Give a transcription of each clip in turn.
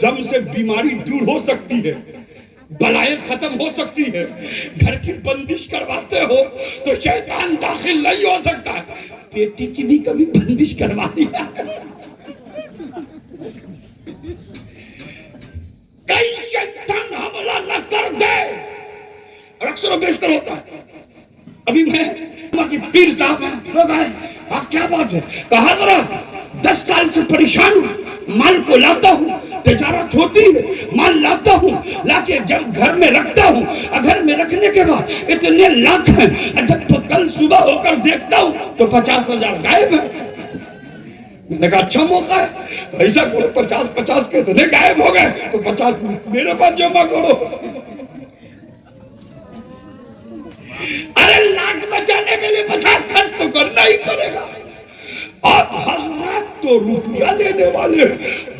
दम से बीमारी दूर हो सकती है, बलाएं खत्म हो सकती है। घर की बंदिश करवाते हो तो शैतान दाखिल नहीं हो सकता है। बेटी की भी कभी बंदिश करवा दिया? कई शैतान हमला न कर दे, और अक्सर बेशतर होता है। अभी मैं कि पीर साहब हैं, लोग आए, क्या बात है? कहा जरा 10 साल से परेशान हूं, माल को लाता हूं, तिजारत होती है, माल लाता हूं, लाके जब घर में रखता हूं, घर में रखने के बाद इतने लाख हैं, जब तो कल सुबह होकर देखता हूं तो 50,000 गायब है। मैंने कहा अच्छा मौका है, ऐसा करो 50-50 के इतने गायब हो गए तो 50 मेरे पास जमा करो। अरे लाख बचाने के लिए 50 खर्च तो करना ही पड़ेगा। और हजरत तो रुपया लेने वाले,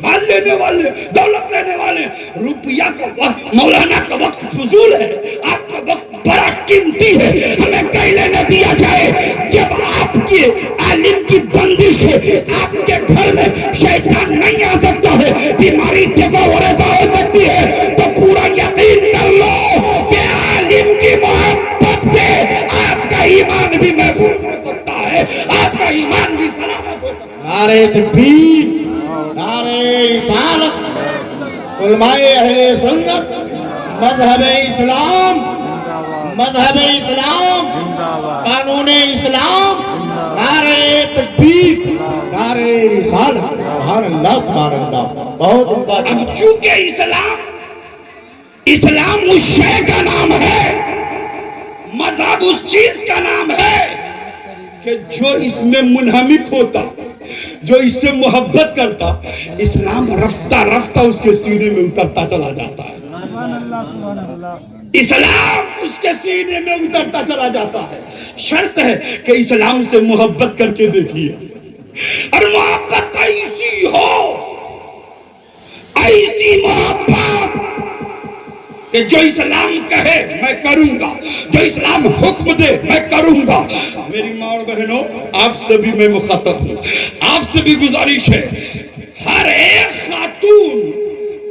माल लेने वाले, दौलत लेने वाले, रुपया का वक्त, मौलाना का वक्त फजूल है, आपका वक्त बड़ा कीमती है, हमें कहीं लेने दिया जाए। जब आपके आलिम की बंदिश है, आपके घर में शैतान नहीं आ सकता है, बीमारी दफा हो सकती है, तो पूरा यकीन कर लो कि आलिम की मोहब्बत से आपका ईमान भी महफूज हो सकता है, आपका ईमान भी सलामत हो सकता है। नारे तकबीर, नारे रिसालत, उलमाए अहले सुन्नत, मजहब-ए इस्लाम, मजहब-ए इस्लाम, कानून-ए इस्लाम, नारे तकबीर, नारे रिसालत, सुभान अल्लाह, सुभान अल्लाह। बहुत अब चूंकि इस्लाम उस शय का नाम है, मजहब उस चीज का नाम है कि जो इसमें मुनहमिक होता, जो इससे मोहब्बत करता, इस्लाम रफ्ता रफ्ता उसके सीने में उतरता चला जाता है। इस्लाम उसके सीने में उतरता चला जाता है। शर्त है कि इस्लाम से मोहब्बत करके देखिए, और मोहब्बत ऐसी हो, ऐसी मोहब्बत कि जो इस्लाम कहे मैं करूंगा, जो इस्लाम हुक्म दे मैं करूंगा। मेरी माँ और बहनों, आपसे भी मैं मुखातब हूं, आपसे भी गुजारिश है, हर एक खातून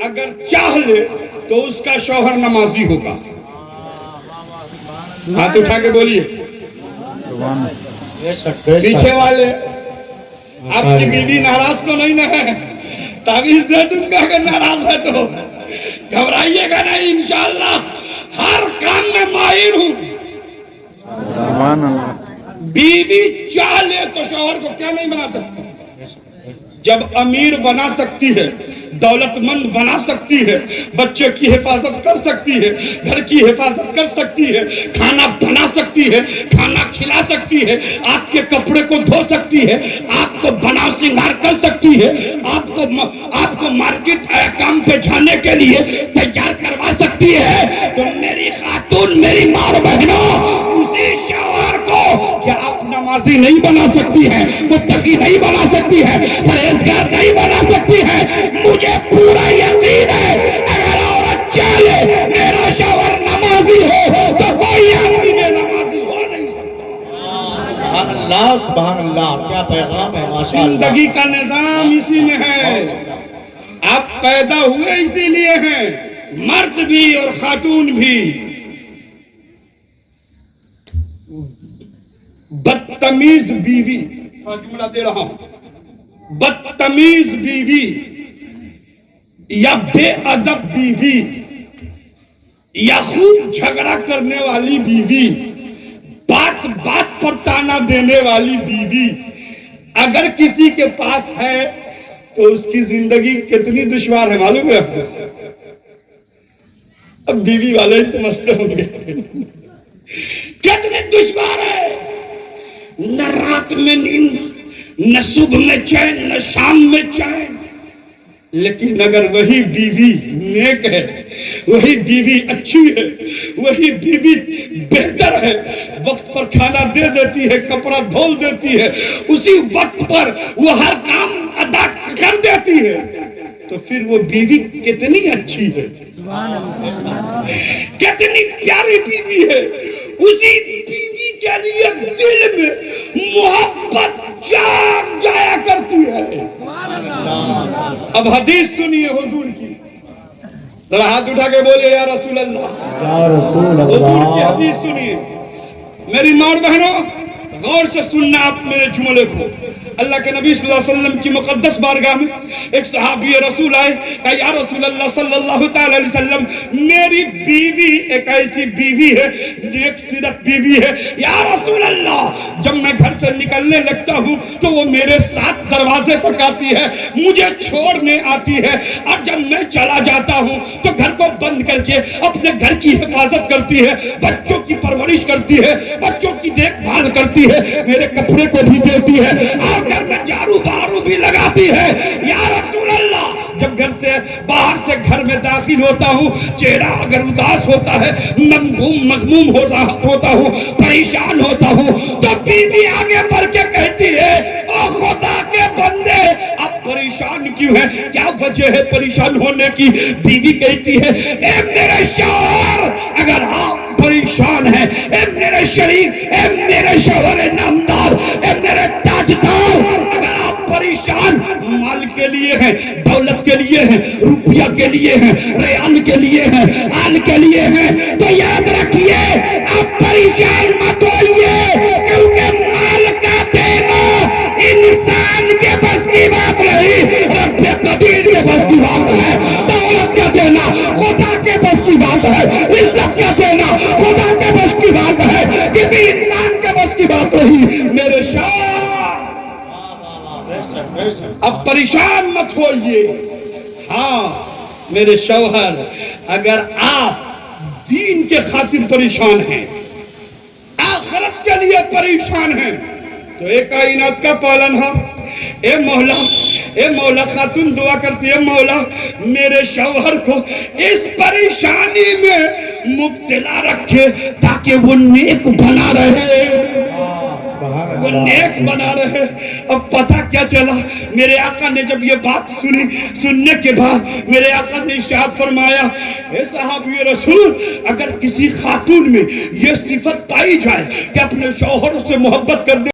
अगर चाह ले तो उसका शौहर नमाजी होगा। हाथ उठा के बोलिए पीछे वाले, आपकी बीवी नाराज तो नहीं ना है? तावीज दे दूंगा अगर नाराज है तो, घबराइएगा नहीं, इंशाअल्लाह हर काम में माहिर हूं। बीवी चाह ले तो शौहर को क्या नहीं बना सकती? जब अमीर बना सकती है, दौलतमंद बना सकती है, बच्चे की हिफाजत कर सकती है, घर की हिफाजत कर सकती है, खाना बना सकती है, खाना खिला सकती है, आपके कपड़े को धो सकती है, आपको बनाव श्रृंगार कर सकती है, आपको मार्केट काम पे जाने के लिए तैयार करवा सकती है, तो मेरी खातून, मेरी माँ और बहनों, उसी शौहर को क्या आप नमाजी नहीं बना सकती है, मुत्तकी नहीं बना सकती है, परहेजगार नहीं बना सकती है? मुझे पूरा यकीन है अगर औरत चाहे मेरा शौहर नमाजी हो तो कोई आदमी में नमाजी हो नहीं सकता। अल्लाह, सुभान अल्लाह, क्या पैगाम है माशाअल्लाह। जिंदगी का निजाम इसी में है, आप पैदा हुए इसीलिए हैं, मर्द भी और खातून भी। बदतमीज बीवी, जुमला दे रहा हूं, बदतमीज बीवी या बेअदब बीवी या खूब झगड़ा करने वाली बीवी, बात बात पर ताना देने वाली बीवी अगर किसी के पास है तो उसकी जिंदगी कितनी दुश्वार है मालूम है आपको? अब बीवी वाले ही समझते होंगे कितनी दुश्वार है। न रात में नींद, न सुबह में चैन, न शाम में चैन। लेकिन अगर वही बीवी नेक है, वही बीवी अच्छी है, वही बीवी बेहतर है, वक्त पर खाना दे देती है, कपड़ा धोल देती है, उसी वक्त पर वो हर काम अदा कर देती है, तो फिर वो बीवी कितनी अच्छी है, कितनी प्यारी बीवी है। उसी बीवी के लिए दिल में मोहब्बत जाग जाया करती है। अब हदीस सुनिए हुजूर की, ذرا ہاتھ اٹھا کے بولے یا رسول اللہ. یا رسول حضور کی اللہ. حدیث سنیے. میری ماں اور بہنوں غور سے سننا آپ میرے جملے کو. اللہ کے نبی صلی اللہ علیہ وسلم کی مقدس بارگاہ میں ایک صحابی رسول آئے, کہا یا رسول اللہ صلی اللہ تعالی علیہ وسلم, میری بیوی ایک ایسی بیوی ہے, نیک سیرت بیوی ہے. یا رسول اللہ, جب میں گھر سے نکلنے لگتا ہوں تو وہ میرے ساتھ دروازے تک آتی ہے, مجھے چھوڑنے آتی ہے, اور جب میں چلا جاتا ہوں تو گھر کو بند کر کے اپنے گھر کی حفاظت کرتی ہے, بچوں کی پرورش کرتی ہے, بچوں کی دیکھ بھال کرتی ہے, میرے کپڑے کو بھی دیتی ہے, اور گھر میں جھاڑو بہارو بھی لگاتی ہے. یا رسول اللہ, جب گھر سے باہر سے گھر میں داخل ہوتا ہوں, چہرہ اگر اداس ہوتا ہے, مغموم ہوتا ہوں, پریشان ہوتا ہوں, تو بیوی آگے بڑھ کے کہتی ہے, او خدا کے بندے اب پریشان کیوں ہے, کیا وجہ ہے پریشان ہونے کی؟ بیوی کہتی ہے, اے میرے شوہر, اگر آپ پریشان ہیں, اے میرے شریک, اے میرے شوہر نامدار, اے میرے تاجدار, اگر آپ پریشان مال کے لیے ہیں, دولت کے لیے ہیں, روپیہ کے لیے ہیں, ریان کے لیے ہیں, آن کے لیے ہیں, تو یاد رکھیے آپ پریشان مت ہوئیے, کیونکہ مال کا دینا انسان کے بس کی بات نہیں, رب قدیر کے بس کی بات ہے. دولت کا دینا خدا کے بس کی بات ہے, عزت کا دینا خدا کے بس کی بات ہے, کسی انسان کے بس کی بات نہیں. میرے شوہر اب پریشان مت ہوئیے. ہاں میرے شوہر, اگر آپ دین کے خاطر پریشان ہیں, آخرت کے لیے پریشان ہیں, تو ایک کائنات کا پالنہار, اے مولا, اے مولا, خاتون دعا کرتی ہے, مولا میرے شوہر کو اس پریشانی میں مبتلا رکھے تاکہ وہ نیک بنا رہے, وہ نیک بنا رہے. اب پتہ کیا چلا, میرے آقا نے جب یہ بات سنی, سننے کے بعد میرے آقا نے ارشاد فرمایا, اے صحابی رسول, اگر کسی خاتون میں یہ صفت پائی جائے کہ اپنے شوہر سے محبت کرنے